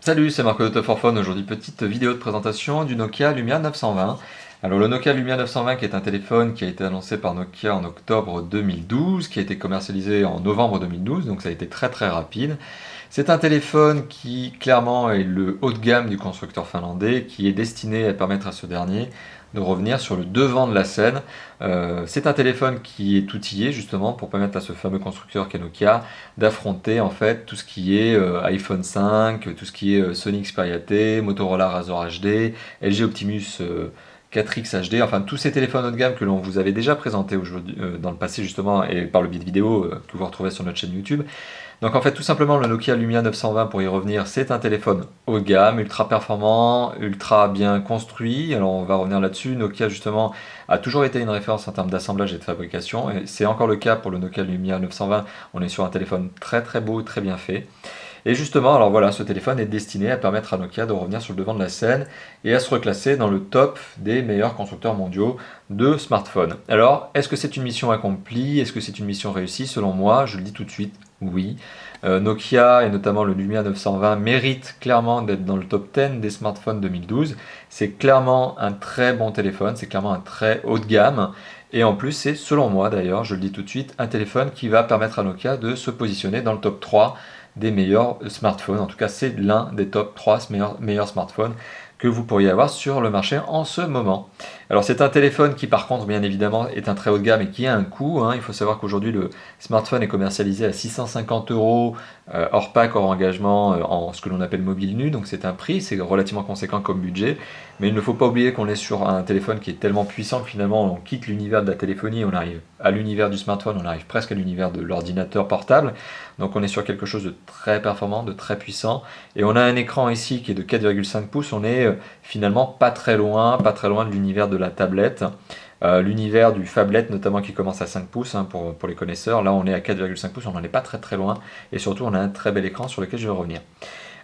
Salut, c'est Marco de Top for Phone. Aujourd'hui, petite vidéo de présentation du Nokia Lumia 920. Alors, le Nokia Lumia 920 qui est un téléphone qui a été annoncé par Nokia en octobre 2012, qui a été commercialisé en novembre 2012, donc ça a été très très rapide. C'est un téléphone qui clairement est le haut de gamme du constructeur finlandais, qui est destiné à permettre à ce dernier de revenir sur le devant de la scène. C'est un téléphone qui est outillé justement pour permettre à ce fameux constructeur qu'est Nokia d'affronter en fait tout ce qui est iPhone 5, tout ce qui est Sony Xperia T, Motorola Razr HD, LG Optimus 4X HD, enfin tous ces téléphones haut de gamme que l'on vous avait déjà présentés aujourd'hui, dans le passé justement et par le biais de vidéos que vous retrouvez sur notre chaîne YouTube. Donc en fait tout simplement le Nokia Lumia 920, pour y revenir, c'est un téléphone haut de gamme, ultra performant, ultra bien construit. Alors on va revenir là-dessus. Nokia justement a toujours été une référence en termes d'assemblage et de fabrication, et c'est encore le cas pour le Nokia Lumia 920. On est sur un téléphone très très beau, très bien fait. Et justement, alors voilà, ce téléphone est destiné à permettre à Nokia de revenir sur le devant de la scène et à se reclasser dans le top des meilleurs constructeurs mondiaux de smartphones. Alors, est-ce que c'est une mission accomplie? Est-ce que c'est une mission réussie? Selon moi, je le dis tout de suite, oui. Nokia et notamment le Lumia 920 méritent clairement d'être dans le top 10 des smartphones 2012. C'est clairement un très bon téléphone, c'est clairement un très haut de gamme. Et en plus, c'est selon moi d'ailleurs, je le dis tout de suite, un téléphone qui va permettre à Nokia de se positionner dans le top 3 des meilleurs smartphones. En tout cas, c'est l'un des top 3 meilleurs smartphones que vous pourriez avoir sur le marché en ce moment. Alors c'est un téléphone qui par contre bien évidemment est un très haut de gamme et qui a un coût. Il faut savoir qu'aujourd'hui le smartphone est commercialisé à 650 € hors pack, hors engagement, en ce que l'on appelle mobile nu. Donc c'est un prix, c'est relativement conséquent comme budget. Mais il ne faut pas oublier qu'on est sur un téléphone qui est tellement puissant que finalement on quitte l'univers de la téléphonie, on arrive à l'univers du smartphone, on arrive presque à l'univers de l'ordinateur portable. Donc on est sur quelque chose de très performant, de très puissant. Et on a un écran ici qui est de 4,5 pouces. On est finalement pas très loin de l'univers de la tablette. L'univers du phablette notamment qui commence à 5 pouces pour les connaisseurs. Là on est à 4,5 pouces, on n'en est pas très très loin. Et surtout on a un très bel écran sur lequel je vais revenir.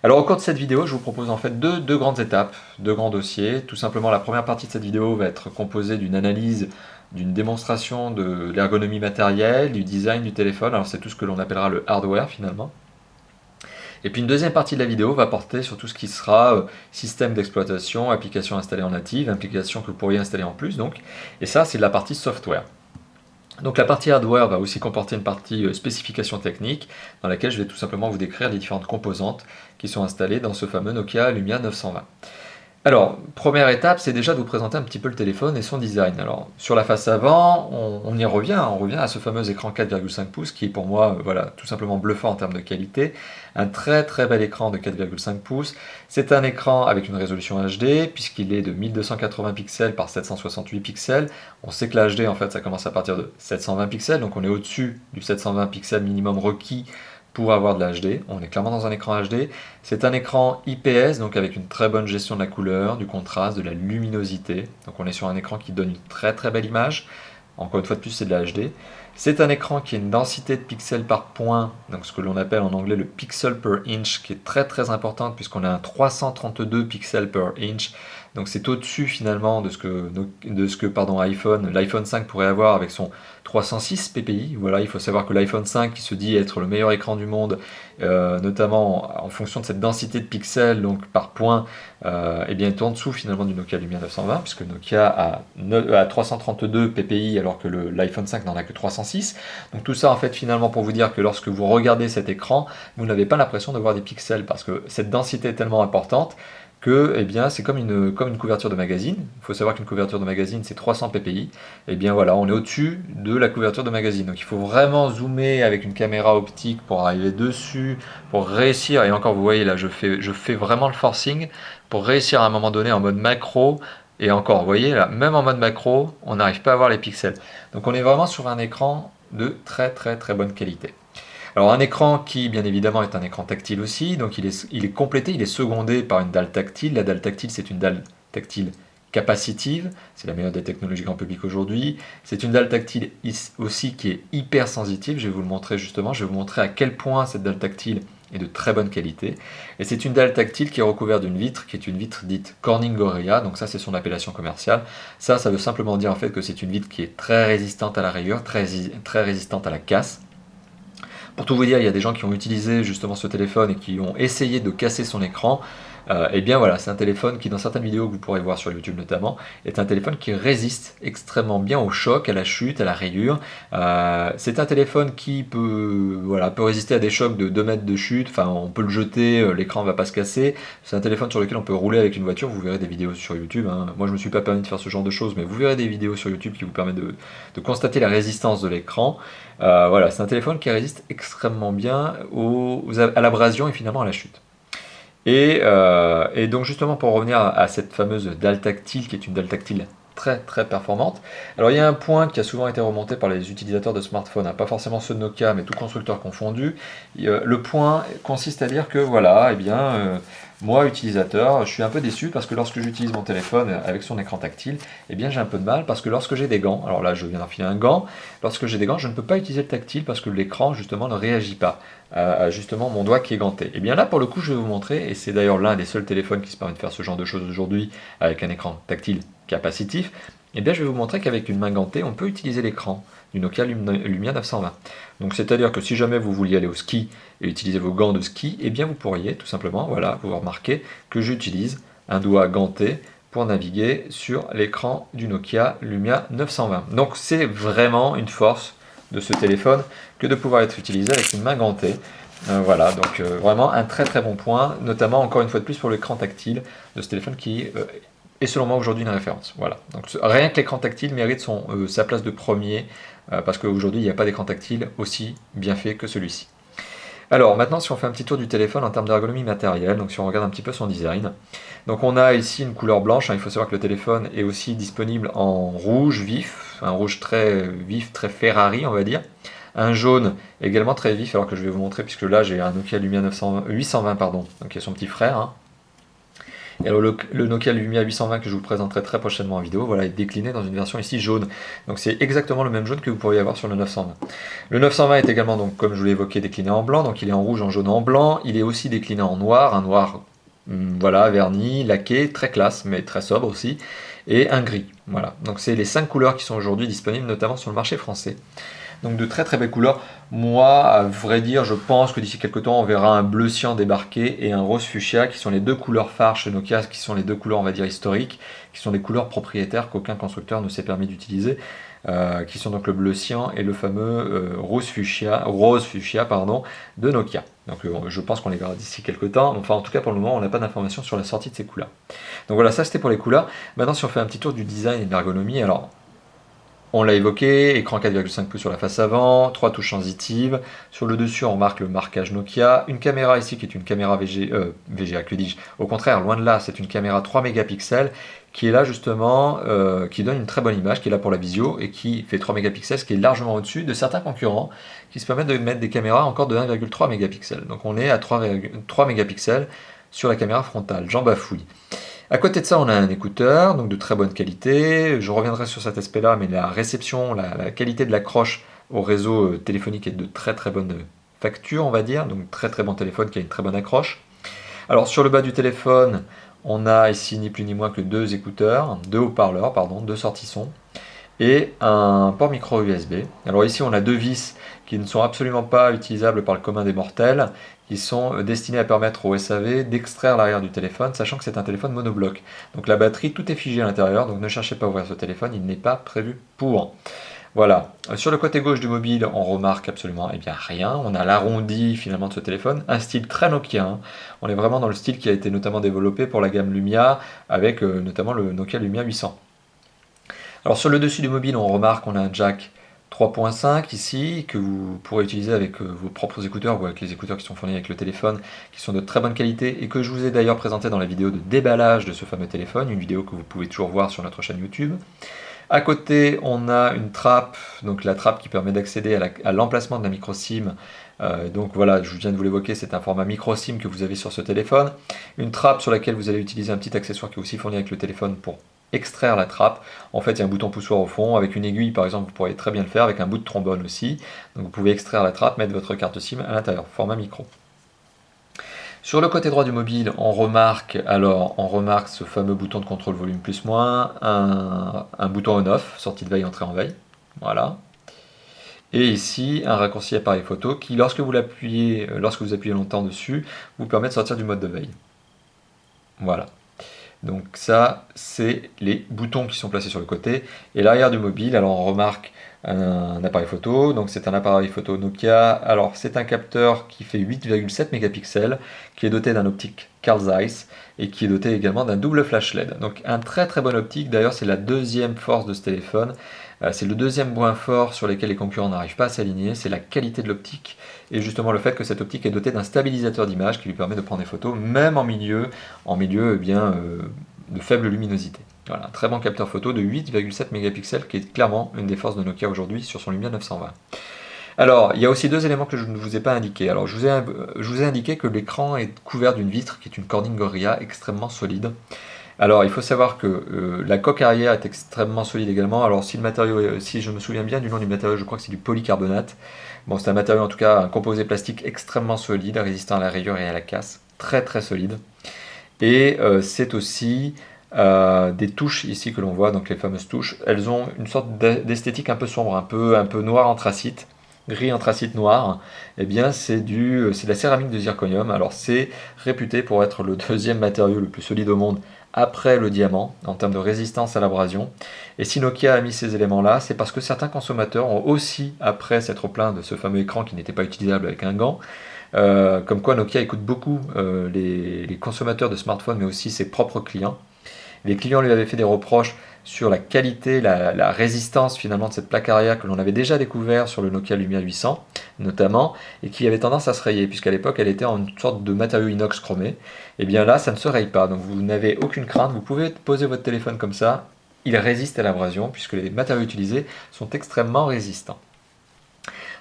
Alors au cours de cette vidéo, je vous propose en fait deux grandes étapes, deux grands dossiers. Tout simplement, la première partie de cette vidéo va être composée d'une analyse, d'une démonstration de l'ergonomie matérielle, du design du téléphone. Alors c'est tout ce que l'on appellera le hardware finalement. Et puis une deuxième partie de la vidéo va porter sur tout ce qui sera système d'exploitation, applications installées en native, applications que vous pourriez installer en plus donc. Et ça, c'est de la partie software. Donc la partie hardware va aussi comporter une partie spécification technique dans laquelle je vais tout simplement vous décrire les différentes composantes qui sont installées dans ce fameux Nokia Lumia 920. Alors, première étape, c'est déjà de vous présenter un petit peu le téléphone et son design. Alors, sur la face avant, on y revient, on revient à ce fameux écran 4,5 pouces qui est pour moi, voilà, tout simplement bluffant en termes de qualité. Un très très bel écran de 4,5 pouces. C'est un écran avec une résolution HD puisqu'il est de 1280 pixels par 768 pixels. On sait que la HD, en fait, ça commence à partir de 720 pixels, donc on est au-dessus du 720 pixels minimum requis pour avoir de l'HD. On est clairement dans un écran HD. C'est un écran IPS, donc avec une très bonne gestion de la couleur, du contraste, de la luminosité. Donc on est sur un écran qui donne une très très belle image. Encore une fois de plus, c'est de la HD. C'est un écran qui a une densité de pixels par point, donc ce que l'on appelle en anglais le pixel per inch, qui est très très importante puisqu'on a un 332 pixels per inch. Donc c'est au-dessus finalement de ce que l'iPhone 5 pourrait avoir avec son 306 ppi. Voilà, il faut savoir que l'iPhone 5 qui se dit être le meilleur écran du monde, notamment en fonction de cette densité de pixels donc par point, eh bien, est en dessous finalement du Nokia Lumia 920 puisque Nokia a 332 ppi alors que l'iPhone 5 n'en a que 306. Donc tout ça en fait finalement pour vous dire que lorsque vous regardez cet écran, vous n'avez pas l'impression de voir des pixels parce que cette densité est tellement importante que eh bien, c'est comme une couverture de magazine. Il faut savoir qu'une couverture de magazine, c'est 300 ppi. Et bien voilà, on est au-dessus de la couverture de magazine. Donc il faut vraiment zoomer avec une caméra optique pour arriver dessus, pour réussir. Et encore, vous voyez là, je fais vraiment le forcing pour réussir à un moment donné en mode macro. Et encore, vous voyez là, même en mode macro, on n'arrive pas à voir les pixels. Donc on est vraiment sur un écran de très très très bonne qualité. Alors un écran qui bien évidemment est un écran tactile aussi, donc il est complété, il est secondé par une dalle tactile. La dalle tactile, c'est une dalle tactile capacitive, c'est la meilleure des technologies grand public aujourd'hui. C'est une dalle tactile aussi qui est hyper sensitive, je vais vous le montrer justement, je vais vous montrer à quel point cette dalle tactile est de très bonne qualité. Et c'est une dalle tactile qui est recouverte d'une vitre, qui est une vitre dite Corning Gorilla, donc ça c'est son appellation commerciale. Ça veut simplement dire en fait que c'est une vitre qui est très résistante à la rayure, très résistante à la casse. Pour tout vous dire, il y a des gens qui ont utilisé justement ce téléphone et qui ont essayé de casser son écran. Et bien voilà, c'est un téléphone qui, dans certaines vidéos que vous pourrez voir sur YouTube notamment, est un téléphone qui résiste extrêmement bien au choc, à la chute, à la rayure. C'est un téléphone qui peut résister à des chocs de 2 mètres de chute, enfin on peut le jeter, l'écran ne va pas se casser. C'est un téléphone sur lequel on peut rouler avec une voiture, vous verrez des vidéos sur YouTube. Hein. Moi je ne me suis pas permis de faire ce genre de choses, mais vous verrez des vidéos sur YouTube qui vous permettent de constater la résistance de l'écran. Voilà, c'est un téléphone qui résiste extrêmement bien à l'abrasion et finalement à la chute. Et donc justement pour revenir à cette fameuse dalle tactile qui est une dalle tactile très très performante. Alors il y a un point qui a souvent été remonté par les utilisateurs de smartphones, hein, pas forcément ceux de Nokia mais tout constructeur confondu. Le point consiste à dire que voilà, eh bien moi utilisateur, je suis un peu déçu parce que lorsque j'utilise mon téléphone avec son écran tactile, eh bien j'ai un peu de mal parce que lorsque j'ai des gants, alors là je viens d'enfiler un gant, lorsque j'ai des gants je ne peux pas utiliser le tactile parce que l'écran justement ne réagit pas à justement mon doigt qui est ganté. Et bien là pour le coup je vais vous montrer, et c'est d'ailleurs l'un des seuls téléphones qui se permet de faire ce genre de choses aujourd'hui avec un écran tactile capacitif, et bien je vais vous montrer qu'avec une main gantée on peut utiliser l'écran du Nokia Lumia 920. Donc c'est-à-dire que si jamais vous vouliez aller au ski et utiliser vos gants de ski, et bien vous pourriez tout simplement, voilà, vous remarquez que j'utilise un doigt ganté pour naviguer sur l'écran du Nokia Lumia 920. Donc c'est vraiment une force de ce téléphone que de pouvoir être utilisé avec une main gantée. Voilà, donc vraiment un très très bon point, notamment encore une fois de plus pour l'écran tactile de ce téléphone qui est selon moi aujourd'hui une référence. Voilà, donc rien que l'écran tactile mérite sa place de premier parce qu'aujourd'hui il n'y a pas d'écran tactile aussi bien fait que celui-ci. Alors maintenant si on fait un petit tour du téléphone en termes d'ergonomie matérielle, donc si on regarde un petit peu son design, donc on a ici une couleur blanche, hein, il faut savoir que le téléphone est aussi disponible en rouge vif, un rouge très vif, très Ferrari on va dire, un jaune également très vif, alors que je vais vous montrer puisque là j'ai un Nokia Lumia 820 pardon, donc qui est son petit frère. Hein. Et alors le Nokia Lumia 820 que je vous présenterai très prochainement en vidéo, voilà, est décliné dans une version ici jaune. Donc c'est exactement le même jaune que vous pourriez avoir sur le 920. Le 920 est également, donc, comme je vous l'ai évoqué, décliné en blanc, donc il est en rouge, en jaune, en blanc. Il est aussi décliné en noir, un noir voilà, verni, laqué, très classe, mais très sobre aussi, et un gris. Voilà. Donc c'est les 5 couleurs qui sont aujourd'hui disponibles, notamment sur le marché français. Donc de très très belles couleurs. Moi, à vrai dire, je pense que d'ici quelques temps, on verra un bleu cyan débarquer et un rose fuchsia, qui sont les deux couleurs phares chez Nokia, qui sont les deux couleurs, on va dire, historiques, qui sont des couleurs propriétaires qu'aucun constructeur ne s'est permis d'utiliser, qui sont donc le bleu cyan et le fameux rose fuchsia de Nokia. Donc je pense qu'on les verra d'ici quelques temps. Enfin, en tout cas, pour le moment, on n'a pas d'informations sur la sortie de ces couleurs. Donc voilà, ça c'était pour les couleurs. Maintenant, si on fait un petit tour du design et de l'ergonomie, alors on l'a évoqué, écran 4,5 pouces sur la face avant, 3 touches sensitives. Sur le dessus, on remarque le marquage Nokia. Une caméra ici qui est une caméra VGA, que dis-je. Au contraire, loin de là, c'est une caméra 3 mégapixels qui est là justement, qui donne une très bonne image, qui est là pour la visio et qui fait 3 mégapixels, ce qui est largement au-dessus de certains concurrents qui se permettent de mettre des caméras encore de 1,3 mégapixels. Donc on est à 3 mégapixels sur la caméra frontale, j'en bafouille. À côté de ça, on a un écouteur, donc de très bonne qualité. Je reviendrai sur cet aspect-là, mais la réception, la qualité de l'accroche au réseau téléphonique est de très très bonne facture, on va dire. Donc très très bon téléphone qui a une très bonne accroche. Alors sur le bas du téléphone, on a ici ni plus ni moins que deux écouteurs, deux haut-parleurs, pardon, deux sorties son, et un port micro USB. Alors ici, on a deux vis qui ne sont absolument pas utilisables par le commun des mortels, qui sont destinés à permettre au SAV d'extraire l'arrière du téléphone, sachant que c'est un téléphone monobloc. Donc la batterie, tout est figé à l'intérieur, donc ne cherchez pas à ouvrir ce téléphone, il n'est pas prévu pour. Voilà. Sur le côté gauche du mobile, on remarque absolument rien. On a l'arrondi finalement de ce téléphone, un style très Nokia. Hein. On est vraiment dans le style qui a été notamment développé pour la gamme Lumia, avec notamment le Nokia Lumia 800. Alors sur le dessus du mobile, on remarque qu'on a un jack 3.5 ici, que vous pourrez utiliser avec vos propres écouteurs ou avec les écouteurs qui sont fournis avec le téléphone, qui sont de très bonne qualité et que je vous ai d'ailleurs présenté dans la vidéo de déballage de ce fameux téléphone, une vidéo que vous pouvez toujours voir sur notre chaîne YouTube. À côté, on a une trappe, donc la trappe qui permet d'accéder à l'emplacement de la micro SIM. Donc voilà, je viens de vous l'évoquer, c'est un format micro SIM que vous avez sur ce téléphone. Une trappe sur laquelle vous allez utiliser un petit accessoire qui est aussi fourni avec le téléphone pour extraire la trappe. En fait, il y a un bouton poussoir au fond, avec une aiguille par exemple, vous pourriez très bien le faire, avec un bout de trombone aussi. Donc vous pouvez extraire la trappe, mettre votre carte SIM à l'intérieur, format micro. Sur le côté droit du mobile, on remarque ce fameux bouton de contrôle volume plus-moins, un bouton on-off, sortie de veille, entrée en veille. Voilà. Et ici, un raccourci appareil photo qui, lorsque vous appuyez longtemps dessus, vous permet de sortir du mode de veille. Voilà. Donc ça, c'est les boutons qui sont placés sur le côté. Et l'arrière du mobile, alors on remarque un appareil photo. Donc c'est un appareil photo Nokia. Alors c'est un capteur qui fait 8,7 mégapixels, qui est doté d'un optique Carl Zeiss et qui est doté également d'un double flash LED. Donc un très très bon optique. D'ailleurs, c'est la deuxième force de ce téléphone. C'est le deuxième point fort sur lequel les concurrents n'arrivent pas à s'aligner, c'est la qualité de l'optique et justement le fait que cette optique est dotée d'un stabilisateur d'image qui lui permet de prendre des photos même en milieu eh bien, de faible luminosité. Voilà, un très bon capteur photo de 8,7 mégapixels qui est clairement une des forces de Nokia aujourd'hui sur son Lumia 920. Alors, il y a aussi deux éléments que je ne vous ai pas indiqués. Alors, je vous ai indiqué que l'écran est couvert d'une vitre qui est une Corning Gorilla extrêmement solide. Alors, il faut savoir que la coque arrière est extrêmement solide également. Alors, si je me souviens bien du nom du matériau, je crois que c'est du polycarbonate. Bon, c'est un matériau, en tout cas, un composé plastique extrêmement solide, résistant à la rayure et à la casse. Très, très solide. Et c'est aussi des touches ici que l'on voit, donc les fameuses touches. Elles ont une sorte d'esthétique un peu sombre, un peu noir anthracite. Gris anthracite noir, eh bien c'est de la céramique de zirconium. Alors c'est réputé pour être le deuxième matériau le plus solide au monde après le diamant en termes de résistance à l'abrasion. Et si Nokia a mis ces éléments-là, c'est parce que certains consommateurs ont aussi, après s'être plaints de ce fameux écran qui n'était pas utilisable avec un gant, comme quoi Nokia écoute beaucoup les consommateurs de smartphones, mais aussi ses propres clients. Les clients lui avaient fait des reproches sur la qualité, la résistance finalement de cette plaque arrière que l'on avait déjà découvert sur le Nokia Lumia 800 notamment, et qui avait tendance à se rayer, puisqu'à l'époque elle était en une sorte de matériau inox chromé. Et bien là, ça ne se raye pas, donc vous n'avez aucune crainte, vous pouvez poser votre téléphone comme ça, il résiste à l'abrasion, puisque les matériaux utilisés sont extrêmement résistants.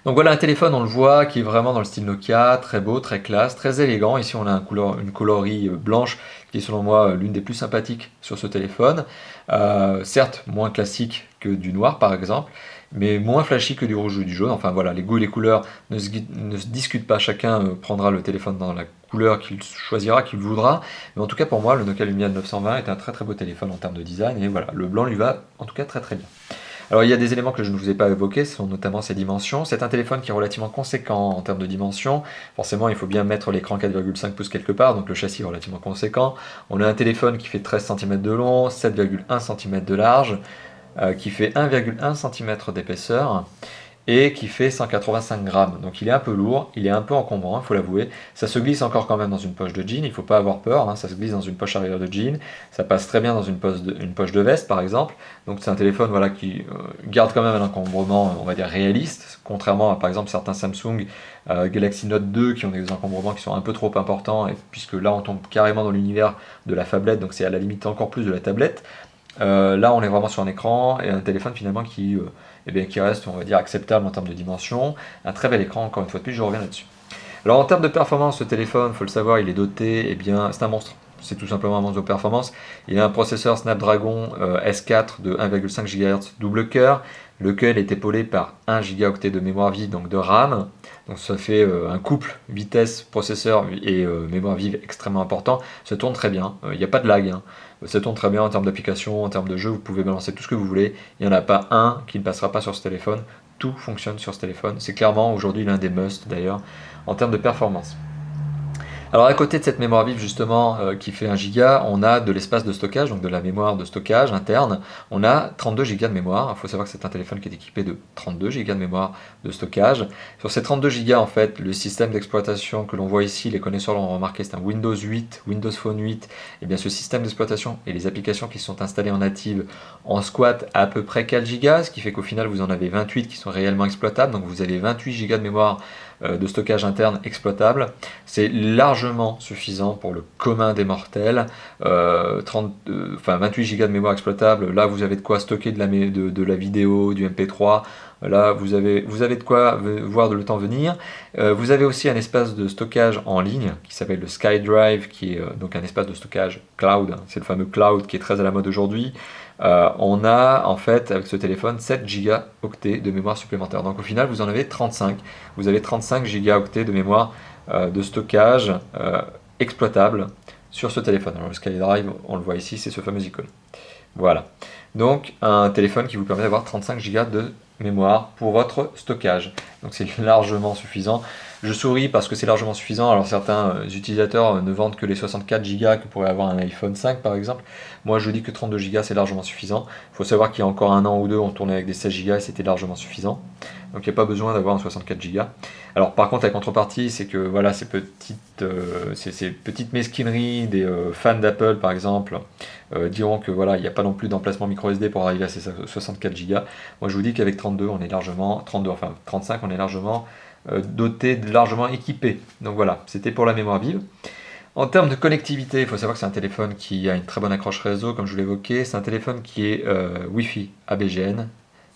Donc voilà un téléphone, on le voit, qui est vraiment dans le style Nokia, très beau, très classe, très élégant. Ici on a une coloris blanche qui est selon moi l'une des plus sympathiques sur ce téléphone. Certes moins classique que du noir par exemple, mais moins flashy que du rouge ou du jaune. Enfin voilà, les goûts et les couleurs ne se discutent pas, chacun prendra le téléphone dans la couleur qu'il choisira, qu'il voudra. Mais en tout cas pour moi, le Nokia Lumia 920 est un très très beau téléphone en termes de design, et voilà, le blanc lui va en tout cas très très bien. Alors il y a des éléments que je ne vous ai pas évoqués, ce sont notamment ses dimensions. C'est un téléphone qui est relativement conséquent en termes de dimensions. Forcément, il faut bien mettre l'écran 4,5 pouces quelque part, donc le châssis est relativement conséquent. On a un téléphone qui fait 13 cm de long, 7,1 cm de large, qui fait 1,1 cm d'épaisseur et qui fait 185 grammes. Donc il est un peu lourd, il est un peu encombrant, il faut l'avouer. Ça se glisse encore quand même dans une poche de jean, il ne faut pas avoir peur, hein, ça se glisse dans une poche arrière de jean, ça passe très bien dans une poche de veste par exemple. Donc c'est un téléphone voilà, qui garde quand même un encombrement, on va dire, réaliste, contrairement à par exemple certains Samsung Galaxy Note 2 qui ont des encombrements qui sont un peu trop importants, et puisque là on tombe carrément dans l'univers de la phablette, donc c'est à la limite encore plus de la tablette. Là on est vraiment sur un écran et un téléphone finalement qui reste, on va dire, acceptable en termes de dimension. Un très bel écran, encore une fois de plus, je reviens là-dessus. Alors en termes de performance, ce téléphone, il faut le savoir, il est doté, c'est un monstre. C'est tout simplement un monstre de performance. Il a un processeur Snapdragon S4 de 1,5 GHz double cœur, lequel est épaulé par 1 Go de mémoire vive, donc de RAM. Donc ça fait un couple vitesse, processeur et mémoire vive extrêmement important. Ça tourne très bien, il n'y a pas de lag, hein. Ça tourne très bien en termes d'application, en termes de jeu, vous pouvez balancer tout ce que vous voulez. Il n'y en a pas un qui ne passera pas sur ce téléphone. Tout fonctionne sur ce téléphone. C'est clairement aujourd'hui l'un des must d'ailleurs en termes de performance. Alors à côté de cette mémoire vive justement qui fait 1 Go, on a de l'espace de stockage, donc de la mémoire de stockage interne. On a 32 Go de mémoire. Il faut savoir que c'est un téléphone qui est équipé de 32 Go de mémoire de stockage. Sur ces 32 Go, en fait, le système d'exploitation que l'on voit ici, les connaisseurs l'ont remarqué, c'est un Windows 8, Windows Phone 8. Et bien ce système d'exploitation et les applications qui sont installées en native en squat à peu près 4 Go, ce qui fait qu'au final vous en avez 28 qui sont réellement exploitables. Donc vous avez 28 Go de mémoire de stockage interne exploitable. C'est largement suffisant pour le commun des mortels. 28 Go de mémoire exploitable, là vous avez de quoi stocker de la vidéo, du MP3. Là vous avez de quoi voir de le temps venir. Vous avez aussi un espace de stockage en ligne qui s'appelle le SkyDrive, qui est donc un espace de stockage cloud. C'est le fameux cloud qui est très à la mode aujourd'hui. On a en fait avec ce téléphone 7 gigaoctets de mémoire supplémentaire. Donc au final vous en avez 35. Vous avez 35 gigaoctets de mémoire de stockage exploitable sur ce téléphone. Alors le SkyDrive, on le voit ici, c'est ce fameux icône. Voilà. Donc un téléphone qui vous permet d'avoir 35 Go de mémoire pour votre stockage. Donc c'est largement suffisant. Je souris parce que c'est largement suffisant. Alors certains utilisateurs ne vendent que les 64 Go que pourrait avoir un iPhone 5 par exemple. Moi je dis que 32 Go c'est largement suffisant. Il faut savoir qu'il y a encore un an ou deux on tournait avec des 16 Go et c'était largement suffisant. Donc il n'y a pas besoin d'avoir un 64 Go. Alors par contre la contrepartie c'est que voilà ces petites mesquineries des fans d'Apple par exemple diront que voilà il n'y a pas non plus d'emplacement micro SD pour arriver à ces 64 Go. Moi je vous dis qu'avec 32 on est largement 35 on est largement doté, largement équipé. Donc voilà, c'était pour la mémoire vive. En termes de connectivité, il faut savoir que c'est un téléphone qui a une très bonne accroche réseau, comme je vous l'évoquais. C'est un téléphone qui est Wi-Fi, ABGN,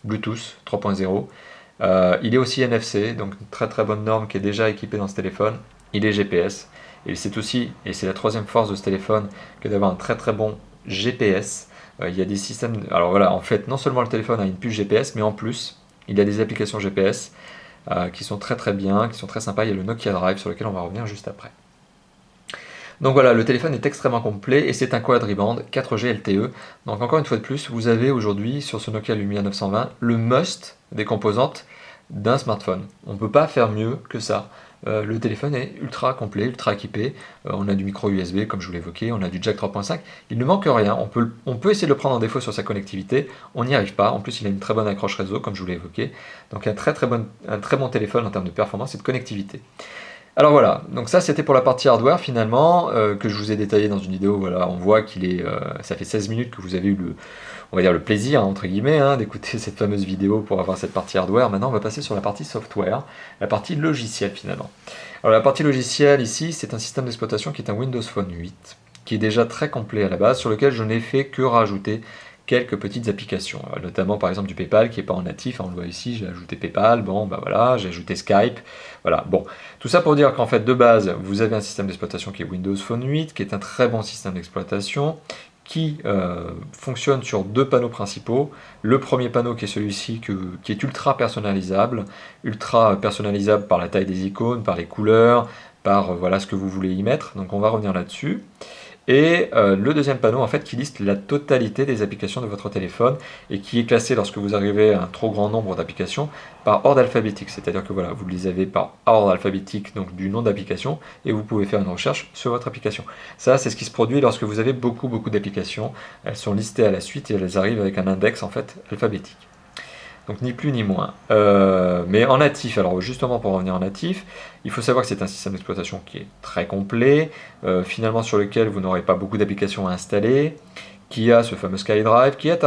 Bluetooth 3.0. Il est aussi NFC, donc une très très bonne norme qui est déjà équipée dans ce téléphone. Il est GPS. Et c'est aussi, et c'est la troisième force de ce téléphone, que d'avoir un très très bon GPS. Il y a des systèmes. Alors voilà, en fait, non seulement le téléphone a une puce GPS, mais en plus, il y a des applications GPS. Qui sont très très bien, qui sont très sympas. Il y a le Nokia Drive sur lequel on va revenir juste après. Donc voilà, le téléphone est extrêmement complet et c'est un quadriband 4G LTE. Donc encore une fois de plus, vous avez aujourd'hui sur ce Nokia Lumia 920 le must des composantes d'un smartphone. On ne peut pas faire mieux que ça. Le téléphone est ultra complet, ultra équipé. On a du micro USB comme je vous l'évoquais, on a du jack 3.5. Il ne manque rien. On peut essayer de le prendre en défaut sur sa connectivité. On n'y arrive pas. En plus, il a une très bonne accroche réseau comme je vous l'ai évoqué. Donc un très bon téléphone en termes de performance et de connectivité. Alors voilà, donc ça c'était pour la partie hardware finalement, que je vous ai détaillé dans une vidéo. Voilà, on voit qu'il est, ça fait 16 minutes que vous avez eu on va dire le plaisir, entre guillemets, d'écouter cette fameuse vidéo pour avoir cette partie hardware. Maintenant on va passer sur la partie software, la partie logicielle finalement. Alors la partie logicielle ici, c'est un système d'exploitation qui est un Windows Phone 8, qui est déjà très complet à la base, sur lequel je n'ai fait que rajouter quelques petites applications, notamment par exemple du PayPal qui n'est pas en natif, on le voit ici, j'ai ajouté PayPal, bon bah voilà, j'ai ajouté Skype, voilà, bon, tout ça pour dire qu'en fait de base, vous avez un système d'exploitation qui est Windows Phone 8, qui est un très bon système d'exploitation, qui fonctionne sur deux panneaux principaux. Le premier panneau qui est celui-ci, qui est ultra personnalisable par la taille des icônes, par les couleurs, par voilà ce que vous voulez y mettre, donc on va revenir là-dessus. Et le deuxième panneau en fait qui liste la totalité des applications de votre téléphone et qui est classé lorsque vous arrivez à un trop grand nombre d'applications par ordre alphabétique, c'est-à-dire que voilà, vous les avez par ordre alphabétique donc du nom d'application et vous pouvez faire une recherche sur votre application. Ça c'est ce qui se produit lorsque vous avez beaucoup d'applications, elles sont listées à la suite et elles arrivent avec un index en fait alphabétique. Donc ni plus ni moins. Mais en natif, alors justement pour revenir en natif, il faut savoir que c'est un système d'exploitation qui est très complet, finalement sur lequel vous n'aurez pas beaucoup d'applications à installer, qui a ce fameux SkyDrive, qui a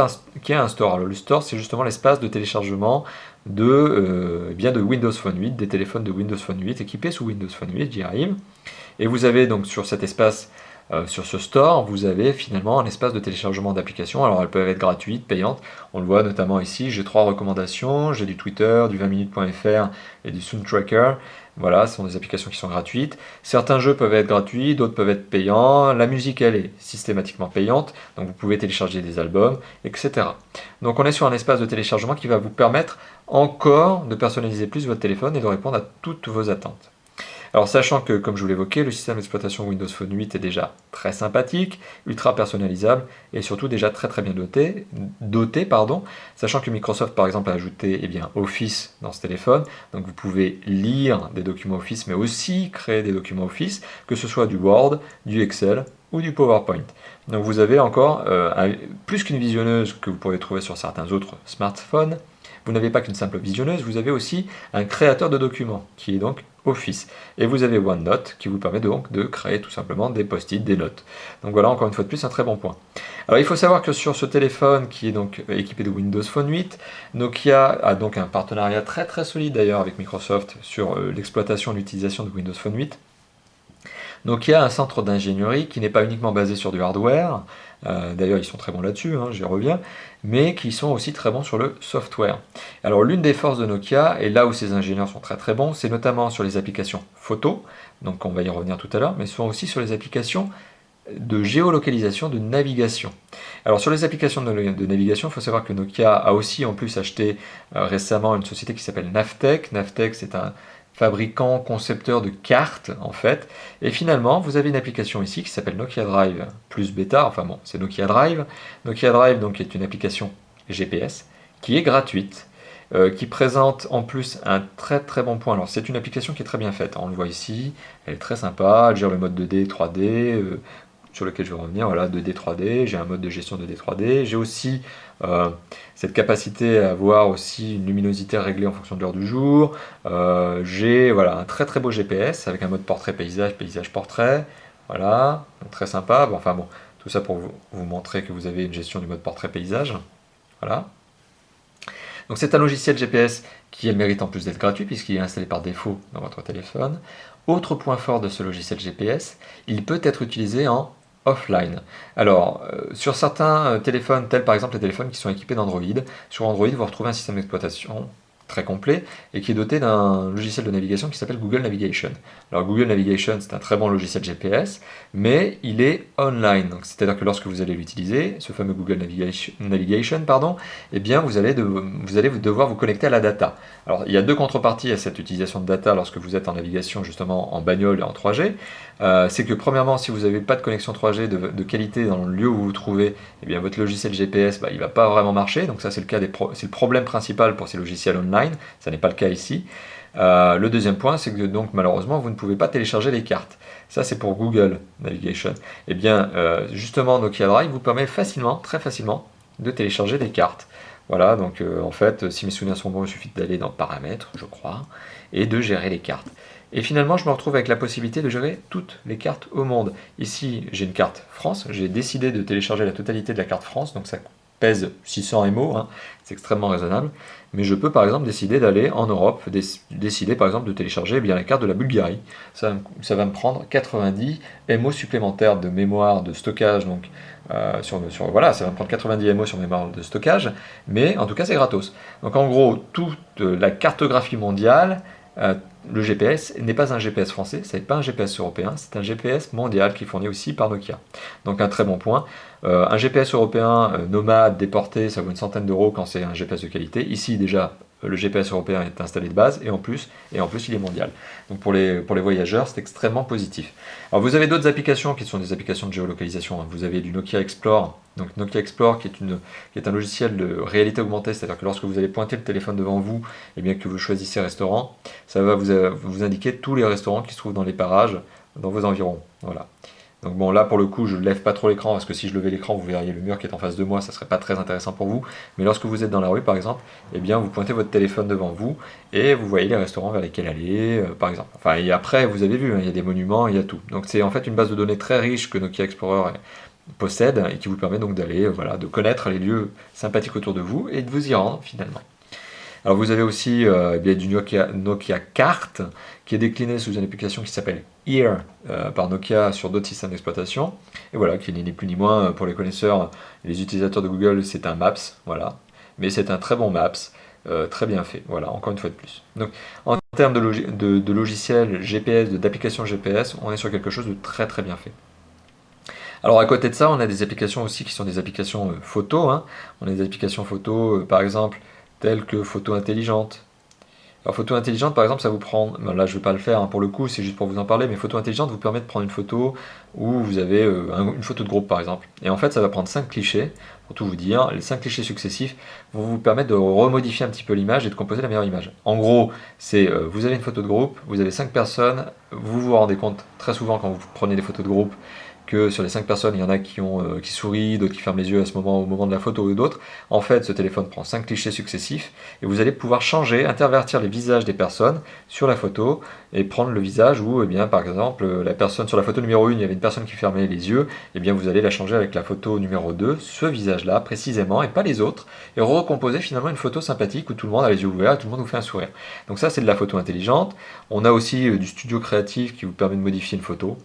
un store. Alors le store c'est justement l'espace de téléchargement de Windows Phone 8, des téléphones de Windows Phone 8 équipés sous Windows Phone 8, j'y arrive. Et vous avez donc sur cet espace, sur ce store, vous avez finalement un espace de téléchargement d'applications. Alors elles peuvent être gratuites, payantes. On le voit notamment ici, j'ai 3 recommandations. J'ai du Twitter, du 20minutes.fr et du Soundtracker. Voilà, ce sont des applications qui sont gratuites. Certains jeux peuvent être gratuits, d'autres peuvent être payants. La musique, elle est systématiquement payante. Donc vous pouvez télécharger des albums, etc. Donc on est sur un espace de téléchargement qui va vous permettre encore de personnaliser plus votre téléphone et de répondre à toutes vos attentes. Alors sachant que, comme je vous l'évoquais, le système d'exploitation Windows Phone 8 est déjà très sympathique, ultra personnalisable et surtout déjà très bien doté, sachant que Microsoft par exemple a ajouté Office dans ce téléphone, donc vous pouvez lire des documents Office mais aussi créer des documents Office, que ce soit du Word, du Excel ou du PowerPoint. Donc vous avez encore plus qu'une visionneuse que vous pourrez trouver sur certains autres smartphones. Vous n'avez pas qu'une simple visionneuse, vous avez aussi un créateur de documents qui est donc Office. Et vous avez OneNote qui vous permet donc de créer tout simplement des post-it, des notes. Donc voilà, encore une fois de plus, un très bon point. Alors il faut savoir que sur ce téléphone qui est donc équipé de Windows Phone 8, Nokia a donc un partenariat très solide d'ailleurs avec Microsoft sur l'exploitation et l'utilisation de Windows Phone 8. Nokia a un centre d'ingénierie qui n'est pas uniquement basé sur du hardware, d'ailleurs ils sont très bons là-dessus, j'y reviens, mais qui sont aussi très bons sur le software. Alors l'une des forces de Nokia, et là où ces ingénieurs sont très bons, c'est notamment sur les applications photo, donc on va y revenir tout à l'heure, mais sont aussi sur les applications de géolocalisation, de navigation. Alors sur les applications de navigation, il faut savoir que Nokia a aussi en plus acheté récemment une société qui s'appelle Navteq. Navteq c'est un fabricant, concepteur de cartes en fait, et finalement vous avez une application ici qui s'appelle Nokia Drive plus bêta, enfin bon c'est Nokia Drive. Nokia Drive donc est une application GPS qui est gratuite qui présente en plus un très très bon point. Alors c'est une application qui est très bien faite, hein, on le voit ici, elle est très sympa, elle gère le mode 2D, 3D, sur lequel je vais revenir, voilà, 2D, 3D, j'ai un mode de gestion 2D, 3D, j'ai aussi cette capacité à avoir aussi une luminosité réglée en fonction de l'heure du jour, j'ai voilà, un très très beau GPS avec un mode portrait paysage, paysage portrait, voilà, donc très sympa, bon, enfin bon, tout ça pour vous montrer que vous avez une gestion du mode portrait paysage, voilà. Donc c'est un logiciel GPS qui a le mérite en plus d'être gratuit puisqu'il est installé par défaut dans votre téléphone. Autre point fort de ce logiciel GPS, il peut être utilisé en offline. Alors, sur certains téléphones, tels par exemple les téléphones qui sont équipés d'Android, sur Android vous retrouvez un système d'exploitation très complet et qui est doté d'un logiciel de navigation qui s'appelle Google Navigation. Alors Google Navigation c'est un très bon logiciel GPS, mais il est online, c'est-à-dire que lorsque vous allez l'utiliser, ce fameux Google Navigation, pardon, eh bien vous allez devoir vous connecter à la data. Alors il y a deux contreparties à cette utilisation de data lorsque vous êtes en navigation justement en bagnole et en 3G. C'est que premièrement, si vous n'avez pas de connexion 3G de qualité dans le lieu où vous vous trouvez, eh bien votre logiciel GPS il ne va pas vraiment marcher. Donc ça c'est le problème principal pour ces logiciels online. Ça n'est pas le cas ici. Le deuxième point, c'est que donc malheureusement vous ne pouvez pas télécharger les cartes. Ça c'est pour Google Navigation. Eh bien justement Nokia Drive vous permet facilement, très facilement, de télécharger des cartes. Voilà, donc en fait, si mes souvenirs sont bons, il suffit d'aller dans Paramètres, je crois, et de gérer les cartes. Et finalement, je me retrouve avec la possibilité de gérer toutes les cartes au monde. Ici, j'ai une carte France, j'ai décidé de télécharger la totalité de la carte France, donc ça pèse 600 MO, hein, c'est extrêmement raisonnable. Mais je peux par exemple décider d'aller en Europe, décider par exemple de télécharger bien la carte de la Bulgarie. Ça va me prendre 90 MO supplémentaires de mémoire de stockage, donc voilà, ça va me prendre 90 MO sur mémoire de stockage, mais en tout cas c'est gratos. Donc en gros, toute la cartographie mondiale, le GPS n'est pas un GPS français, ce n'est pas un GPS européen, c'est un GPS mondial qui est fourni aussi par Nokia. Donc un très bon point. Un GPS européen nomade, déporté, ça vaut une centaine d'euros quand c'est un GPS de qualité. Ici déjà, le GPS européen est installé de base et en plus il est mondial. Donc pour les voyageurs, c'est extrêmement positif. Alors vous avez d'autres applications qui sont des applications de géolocalisation. Vous avez du Nokia Explore. Donc Nokia Explore qui est un logiciel de réalité augmentée, c'est-à-dire que lorsque vous allez pointer le téléphone devant vous et bien que vous choisissez restaurant, ça va vous indiquer tous les restaurants qui se trouvent dans les parages, dans vos environs. Voilà. Donc bon, là pour le coup je ne lève pas trop l'écran parce que si je levais l'écran vous verriez le mur qui est en face de moi, ça serait pas très intéressant pour vous. Mais lorsque vous êtes dans la rue par exemple, eh bien vous pointez votre téléphone devant vous et vous voyez les restaurants vers lesquels aller, par exemple. Enfin et après vous avez vu, hein, il y a des monuments, il y a tout. Donc c'est en fait une base de données très riche que Nokia Explorer possède et qui vous permet donc d'aller, voilà, de connaître les lieux sympathiques autour de vous et de vous y rendre finalement. Alors vous avez aussi du Nokia Cart qui est décliné sous une application qui s'appelle Ear par Nokia sur d'autres systèmes d'exploitation. Et voilà, qui n'est ni plus ni moins pour les connaisseurs, les utilisateurs de Google, c'est un Maps, voilà. Mais c'est un très bon Maps, très bien fait, voilà, encore une fois de plus. Donc en termes de logiciel GPS, d'application GPS, on est sur quelque chose de très très bien fait. Alors à côté de ça, on a des applications aussi qui sont des applications photo, hein. On a des applications photo, par exemple, telles que photo intelligente. Alors photo intelligente par exemple ça vous prend, ben là je ne vais pas le faire hein, pour le coup c'est juste pour vous en parler, mais photo intelligente vous permet de prendre une photo où vous avez une photo de groupe par exemple. Et en fait ça va prendre 5 clichés, pour tout vous dire, les 5 clichés successifs vont vous permettre de remodifier un petit peu l'image et de composer la meilleure image. En gros c'est vous avez une photo de groupe, vous avez 5 personnes, vous vous rendez compte très souvent quand vous prenez des photos de groupe que sur les 5 personnes, il y en a qui sourient, d'autres qui ferment les yeux au moment de la photo ou d'autres. En fait, ce téléphone prend 5 clichés successifs et vous allez pouvoir changer, intervertir les visages des personnes sur la photo et prendre le visage où, eh bien, par exemple, la personne sur la photo numéro 1, il y avait une personne qui fermait les yeux, et bien vous allez la changer avec la photo numéro 2, ce visage-là précisément et pas les autres, et recomposer finalement une photo sympathique où tout le monde a les yeux ouverts et tout le monde vous fait un sourire. Donc ça, c'est de la photo intelligente. On a aussi du studio créatif qui vous permet de modifier une photo.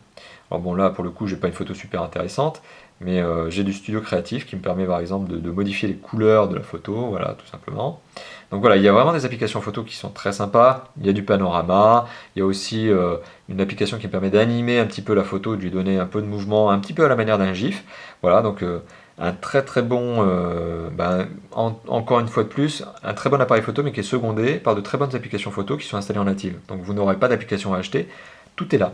Alors bon là pour le coup j'ai pas une photo super intéressante, mais j'ai du studio créatif qui me permet par exemple de modifier les couleurs de la photo, voilà tout simplement. Donc voilà, il y a vraiment des applications photo qui sont très sympas, il y a du panorama, il y a aussi une application qui me permet d'animer un petit peu la photo, de lui donner un peu de mouvement, un petit peu à la manière d'un GIF. Voilà, donc un très très bon, encore une fois de plus, un très bon appareil photo mais qui est secondé par de très bonnes applications photo qui sont installées en native. Donc vous n'aurez pas d'application à acheter, tout est là.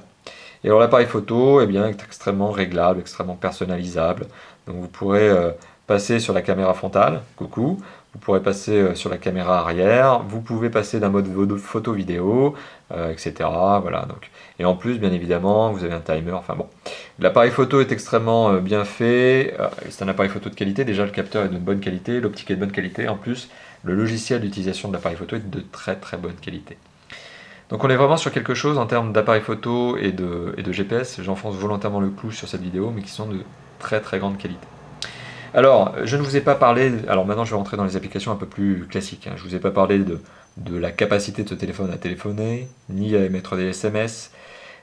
Et alors l'appareil photo eh bien, est extrêmement réglable, extrêmement personnalisable. Donc vous pourrez passer sur la caméra frontale, coucou. vous pourrez passer sur la caméra arrière, vous pouvez passer d'un mode photo vidéo, etc. Voilà, donc. Et en plus, bien évidemment, vous avez un timer, enfin bon. L'appareil photo est extrêmement bien fait, c'est un appareil photo de qualité, déjà le capteur est de bonne qualité, l'optique est de bonne qualité, en plus, le logiciel d'utilisation de l'appareil photo est de très très bonne qualité. Donc on est vraiment sur quelque chose en termes d'appareil photo et de GPS, j'enfonce volontairement le clou sur cette vidéo, mais qui sont de très très grande qualité. Alors, je ne vous ai pas parlé, alors maintenant je vais rentrer dans les applications un peu plus classiques, je ne vous ai pas parlé de la capacité de ce téléphone à téléphoner, ni à émettre des SMS,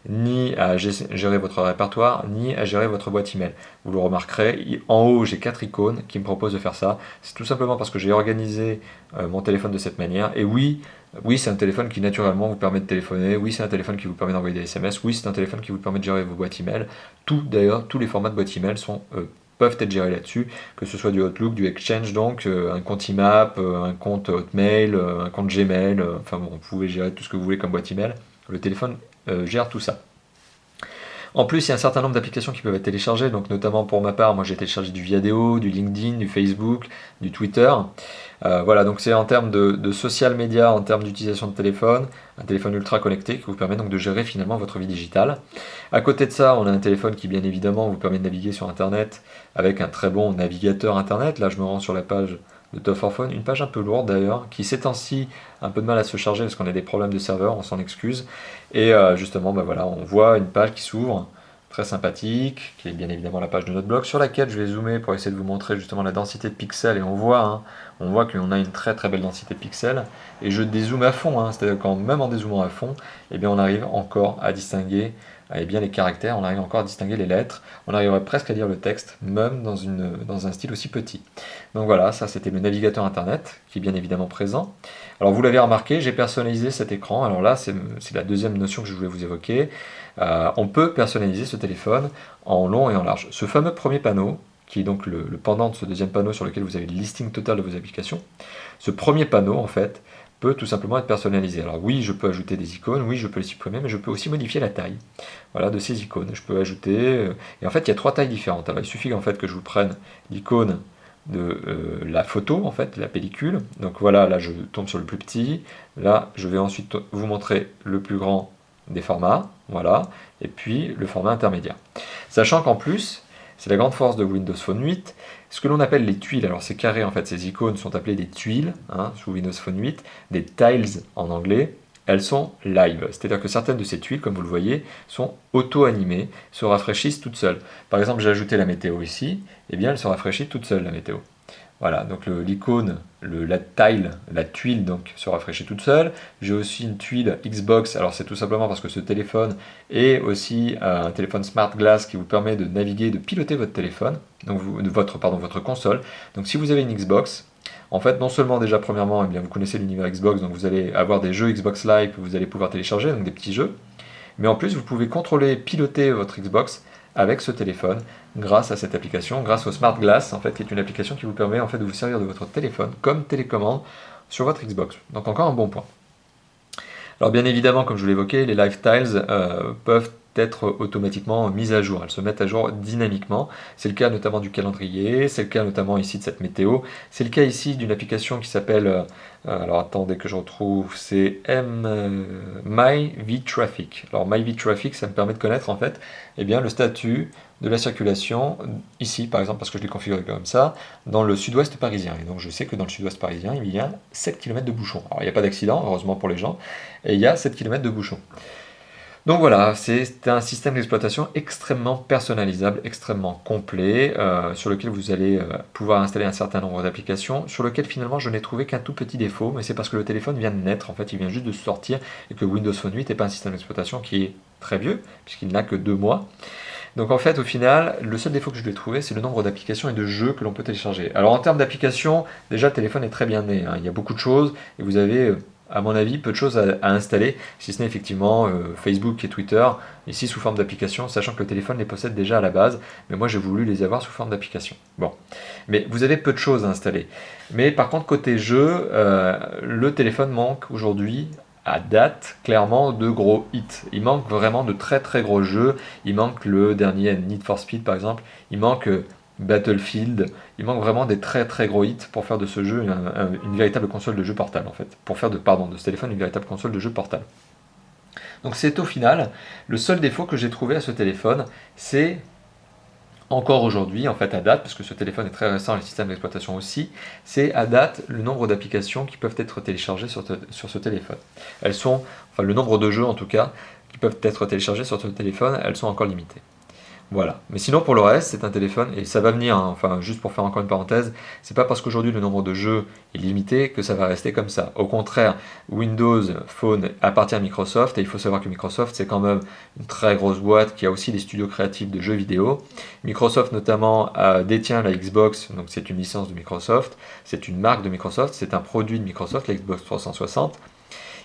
ni à gérer votre répertoire, ni à gérer votre boîte email. Vous le remarquerez, en haut j'ai 4 icônes qui me proposent de faire ça. C'est tout simplement parce que j'ai organisé mon téléphone de cette manière. Et oui, c'est un téléphone qui naturellement vous permet de téléphoner. Oui, c'est un téléphone qui vous permet d'envoyer des SMS. Oui, c'est un téléphone qui vous permet de gérer vos boîtes email. D'ailleurs, tous les formats de boîte email peuvent être gérés là-dessus, que ce soit du Outlook, du Exchange, donc un compte IMAP, un compte Hotmail, un compte Gmail, enfin bon, vous pouvez gérer tout ce que vous voulez comme boîte email. Le téléphone gère tout ça. En plus, il y a un certain nombre d'applications qui peuvent être téléchargées, donc notamment pour ma part, moi j'ai téléchargé du Viadeo, du LinkedIn, du Facebook, du Twitter. Voilà, donc c'est en termes de social media, en termes d'utilisation de téléphone, un téléphone ultra connecté qui vous permet donc de gérer finalement votre vie digitale. À côté de ça, on a un téléphone qui bien évidemment vous permet de naviguer sur Internet avec un très bon navigateur Internet. Là, je me rends sur la page de Top 4 Phone, une page un peu lourde d'ailleurs, qui ces temps-ci a un peu de mal à se charger parce qu'on a des problèmes de serveur, on s'en excuse. Et justement, voilà, on voit une page qui s'ouvre, très sympathique, qui est bien évidemment la page de notre blog, sur laquelle je vais zoomer pour essayer de vous montrer justement la densité de pixels, et on voit qu'on a une très très belle densité de pixels, et je dézoome à fond, c'est-à-dire quand même en dézoomant à fond, eh bien on arrive encore à distinguer bien les caractères, on arrive encore à distinguer les lettres, on arriverait presque à lire le texte, même dans un style aussi petit. Donc voilà, ça c'était le navigateur internet, qui est bien évidemment présent. Alors vous l'avez remarqué, j'ai personnalisé cet écran, alors là c'est la deuxième notion que je voulais vous évoquer. On peut personnaliser ce téléphone en long et en large. Ce fameux premier panneau, qui est donc le pendant de ce deuxième panneau sur lequel vous avez le listing total de vos applications, ce premier panneau en fait peut tout simplement être personnalisé. Alors oui, je peux ajouter des icônes, oui, je peux les supprimer, mais je peux aussi modifier la taille, voilà, de ces icônes. Je peux ajouter, et en fait il y a 3 tailles différentes. Alors il suffit en fait que je vous prenne l'icône de la photo, en fait, la pellicule. Donc voilà, là je tombe sur le plus petit. Là, je vais ensuite vous montrer le plus grand des formats, voilà, et puis le format intermédiaire. Sachant qu'en plus, c'est la grande force de Windows Phone 8, ce que l'on appelle les tuiles. Alors c'est carré, en fait, ces icônes sont appelées des tuiles, sous Windows Phone 8, des tiles en anglais. Elles sont live, c'est-à-dire que certaines de ces tuiles, comme vous le voyez, sont auto-animées, se rafraîchissent toutes seules. Par exemple, j'ai ajouté la météo ici, et bien elle se rafraîchit toute seule, la météo. Voilà, donc l'icône, la tile, la tuile donc se rafraîchit toute seule. J'ai aussi une tuile Xbox, alors c'est tout simplement parce que ce téléphone est aussi un téléphone Smart Glass qui vous permet de naviguer, de piloter votre téléphone, donc votre console. Donc si vous avez une Xbox, en fait non seulement déjà premièrement, eh bien, vous connaissez l'univers Xbox, donc vous allez avoir des jeux Xbox Live que vous allez pouvoir télécharger, donc des petits jeux, mais en plus vous pouvez contrôler, piloter votre Xbox avec ce téléphone grâce à cette application, grâce au Smart Glass, en fait, qui est une application qui vous permet en fait de vous servir de votre téléphone comme télécommande sur votre Xbox. Donc encore un bon point. Alors bien évidemment, comme je l'évoquais, les Live Tiles peuvent être automatiquement mises à jour. Elles se mettent à jour dynamiquement. C'est le cas notamment du calendrier, c'est le cas notamment ici de cette météo, c'est le cas ici d'une application qui s'appelle, alors attendez que je retrouve, c'est MyVTraffic. Alors MyVTraffic, ça me permet de connaître en fait bien, le statut de la circulation, ici par exemple, parce que je l'ai configuré comme ça, dans le sud-ouest parisien. Et donc je sais que dans le sud-ouest parisien, il y a 7 km de bouchons. Alors il n'y a pas d'accident, heureusement pour les gens, et il y a 7 km de bouchons. Donc voilà, c'est un système d'exploitation extrêmement personnalisable, extrêmement complet, sur lequel vous allez pouvoir installer un certain nombre d'applications, sur lequel finalement je n'ai trouvé qu'un tout petit défaut, mais c'est parce que le téléphone vient de naître, en fait il vient juste de sortir, et que Windows Phone 8 n'est pas un système d'exploitation qui est très vieux, puisqu'il n'a que 2 mois. Donc en fait, au final, le seul défaut que je lui ai trouvé, c'est le nombre d'applications et de jeux que l'on peut télécharger. Alors en termes d'applications, déjà le téléphone est très bien né, il y a beaucoup de choses, et vous avez, à mon avis, peu de choses à installer, si ce n'est effectivement Facebook et Twitter, ici sous forme d'application, sachant que le téléphone les possède déjà à la base, mais moi j'ai voulu les avoir sous forme d'application. Bon, mais vous avez peu de choses à installer. Mais par contre, côté jeu, le téléphone manque aujourd'hui, à date, clairement, de gros hits. Il manque vraiment de très très gros jeux. Il manque le dernier Need for Speed par exemple. Il manque Battlefield. Il manque vraiment des très très gros hits pour faire de ce jeu une véritable console de jeu portable en fait. Pour faire de ce téléphone une véritable console de jeu portable. Donc c'est au final le seul défaut que j'ai trouvé à ce téléphone, c'est encore aujourd'hui, en fait à date, parce que ce téléphone est très récent et le système d'exploitation aussi, c'est à date le nombre d'applications qui peuvent être téléchargées sur ce téléphone. Elles sont, enfin le nombre de jeux en tout cas, qui peuvent être téléchargés sur ce téléphone, elles sont encore limitées. Voilà. Mais sinon, pour le reste, c'est un téléphone, et ça va venir, hein. Enfin, juste pour faire encore une parenthèse, c'est pas parce qu'aujourd'hui le nombre de jeux est limité que ça va rester comme ça. Au contraire, Windows Phone appartient à Microsoft, et il faut savoir que Microsoft, c'est quand même une très grosse boîte qui a aussi des studios créatifs de jeux vidéo. Microsoft, notamment, détient la Xbox, donc c'est une licence de Microsoft, c'est une marque de Microsoft, c'est un produit de Microsoft, la Xbox 360.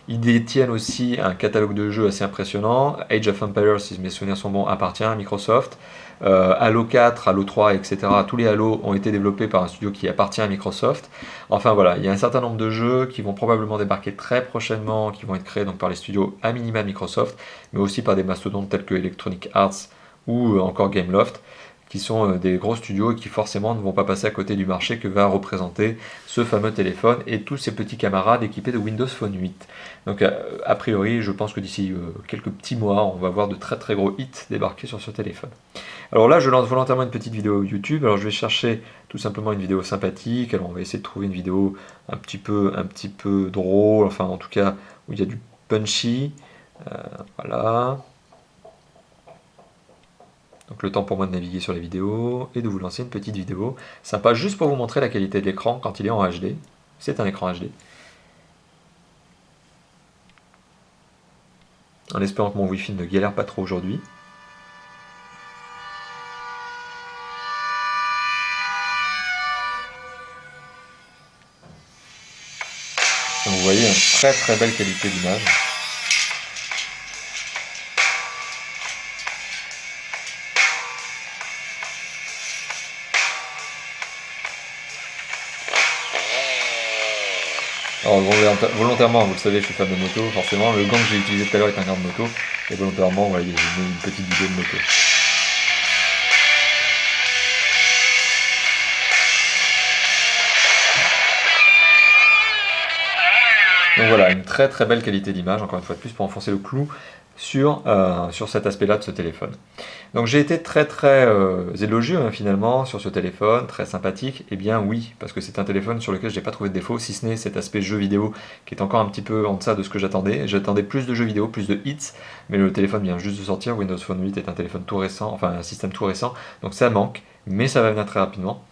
Ils détiennent aussi un catalogue de jeux assez impressionnant. Age of Empires, si mes souvenirs sont bons, appartient à Microsoft. Halo 4, Halo 3, etc. Tous les Halo ont été développés par un studio qui appartient à Microsoft. Enfin voilà, il y a un certain nombre de jeux qui vont probablement débarquer très prochainement, qui vont être créés donc par les studios à minima Microsoft, mais aussi par des mastodontes tels que Electronic Arts ou encore Gameloft, qui sont des gros studios et qui forcément ne vont pas passer à côté du marché que va représenter ce fameux téléphone et tous ses petits camarades équipés de Windows Phone 8. Donc a priori, je pense que d'ici quelques petits mois, on va voir de très très gros hits débarquer sur ce téléphone. Alors là, je lance volontairement une petite vidéo YouTube. Alors je vais chercher tout simplement une vidéo sympathique. Alors on va essayer de trouver une vidéo un petit peu drôle, enfin en tout cas où il y a du punchy. Voilà. Donc le temps pour moi de naviguer sur les vidéos et de vous lancer une petite vidéo sympa juste pour vous montrer la qualité de l'écran quand il est en HD. C'est un écran HD. En espérant que mon Wi-Fi ne galère pas trop aujourd'hui. Donc vous voyez une très très belle qualité d'image. Alors volontairement, vous le savez, je suis fan de moto, forcément, le gant que j'ai utilisé tout à l'heure est un gant de moto, et volontairement, voilà, il y a une petite vidéo de moto. Donc voilà, une très très belle qualité d'image, encore une fois de plus, pour enfoncer le clou sur cet aspect-là de ce téléphone. Donc j'ai été très très élogieux finalement sur ce téléphone, très sympathique. Eh bien oui, parce que c'est un téléphone sur lequel je n'ai pas trouvé de défaut, si ce n'est cet aspect jeu vidéo qui est encore un petit peu en deçà de ce que j'attendais. J'attendais plus de jeux vidéo, plus de hits, mais le téléphone vient juste de sortir. Windows Phone 8 est un téléphone tout récent, enfin un système tout récent, donc ça manque, mais ça va venir très rapidement.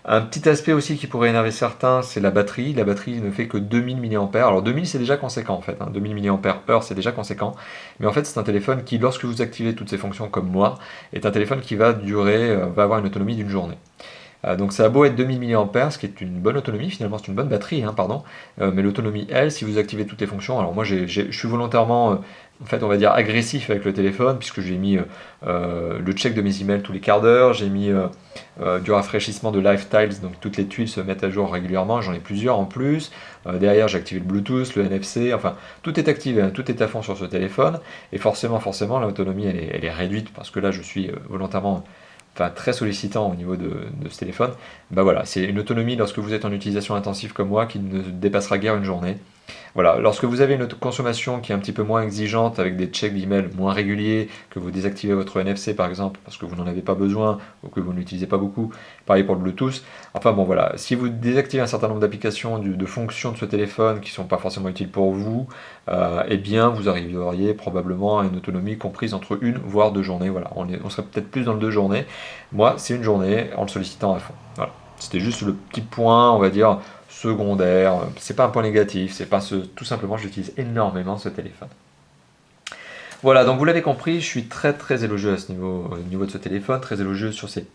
Un petit aspect aussi qui pourrait énerver certains, c'est la batterie. La batterie ne fait que 2000 mAh. Alors 2000 c'est déjà conséquent en fait, 2000 mAh c'est déjà conséquent. Mais en fait c'est un téléphone qui, lorsque vous activez toutes ses fonctions comme moi, est un téléphone qui va va avoir une autonomie d'une journée. Donc ça a beau être 2000 mAh, ce qui est une bonne autonomie, finalement c'est une bonne batterie, pardon, mais l'autonomie, elle, si vous activez toutes les fonctions, alors moi je suis volontairement, en fait on va dire agressif avec le téléphone, puisque j'ai mis le check de mes emails tous les quarts d'heure, j'ai mis du rafraîchissement de Lifetiles, donc toutes les tuiles se mettent à jour régulièrement, j'en ai plusieurs en plus, derrière j'ai activé le Bluetooth, le NFC, enfin tout est activé, tout est à fond sur ce téléphone, et forcément l'autonomie elle est réduite, parce que là je suis volontairement très sollicitant au niveau de ce téléphone. Bah voilà, c'est une autonomie lorsque vous êtes en utilisation intensive comme moi qui ne dépassera guère une journée. Voilà, lorsque vous avez une consommation qui est un petit peu moins exigeante, avec des checks d'email moins réguliers, que vous désactivez votre NFC par exemple, parce que vous n'en avez pas besoin, ou que vous ne l'utilisez pas beaucoup, pareil pour le Bluetooth. Enfin bon voilà, si vous désactivez un certain nombre d'applications, de fonctions de ce téléphone qui ne sont pas forcément utiles pour vous, eh bien vous arriveriez probablement à une autonomie comprise entre une voire 2 journées. Voilà, on serait peut-être plus dans le 2 journées. Moi, c'est une journée en le sollicitant à fond. Voilà. C'était juste le petit point, on va dire, secondaire. C'est pas un point négatif, c'est pas tout simplement, j'utilise énormément ce téléphone. Voilà, donc vous l'avez compris, je suis très très élogieux à ce niveau, au niveau de ce téléphone, très élogieux sur ses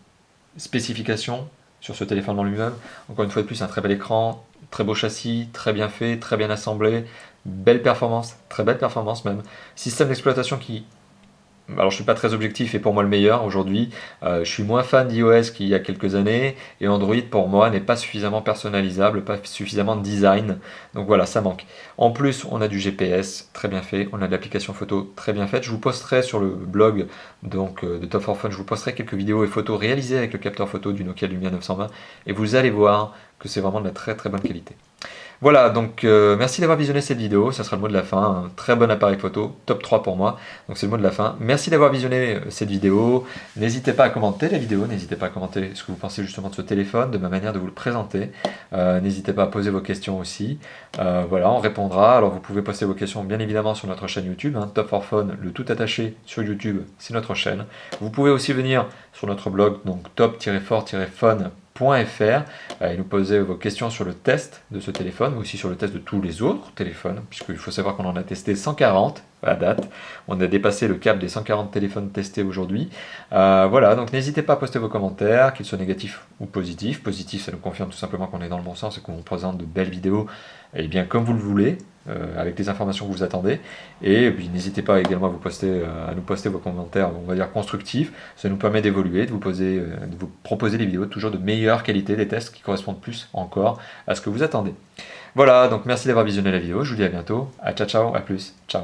spécifications, sur ce téléphone en lui-même. Encore une fois de plus, un très bel écran, très beau châssis, très bien fait, très bien assemblé, belle performance, très belle performance même. Système d'exploitation qui alors je suis pas très objectif et pour moi le meilleur aujourd'hui. Je suis moins fan d'iOS qu'il y a quelques années et Android pour moi n'est pas suffisamment personnalisable, pas suffisamment design. Donc voilà, ça manque. En plus, on a du GPS très bien fait, on a de l'application photo très bien faite. Je vous posterai sur le blog de Top 4 Phone, je vous posterai quelques vidéos et photos réalisées avec le capteur photo du Nokia Lumia 920 et vous allez voir que c'est vraiment de la très très bonne qualité. Voilà, donc merci d'avoir visionné cette vidéo, ça sera le mot de la fin, un très bon appareil photo, top 3 pour moi, donc c'est le mot de la fin. Merci d'avoir visionné cette vidéo, n'hésitez pas à commenter la vidéo, n'hésitez pas à commenter ce que vous pensez justement de ce téléphone, de ma manière de vous le présenter, n'hésitez pas à poser vos questions aussi, voilà, on répondra, alors vous pouvez poster vos questions bien évidemment sur notre chaîne YouTube, Top 4 Phone, le tout attaché sur YouTube, c'est notre chaîne. Vous pouvez aussi venir sur notre blog, donc top-4-phone.fr et nous poser vos questions sur le test de ce téléphone, mais aussi sur le test de tous les autres téléphones, puisqu'il faut savoir qu'on en a testé 140 à date. On a dépassé le cap des 140 téléphones testés aujourd'hui. Voilà, donc n'hésitez pas à poster vos commentaires, qu'ils soient négatifs ou positifs. Positif, ça nous confirme tout simplement qu'on est dans le bon sens et qu'on vous présente de belles vidéos, et bien comme vous le voulez, avec les informations que vous attendez. Et puis n'hésitez pas également à nous poster vos commentaires, on va dire constructifs. Ça nous permet d'évoluer, de vous proposer des vidéos toujours de meilleure qualité, des tests qui correspondent plus encore à ce que vous attendez. Voilà, donc merci d'avoir visionné la vidéo. Je vous dis à bientôt. Ciao, ciao, à plus. Ciao.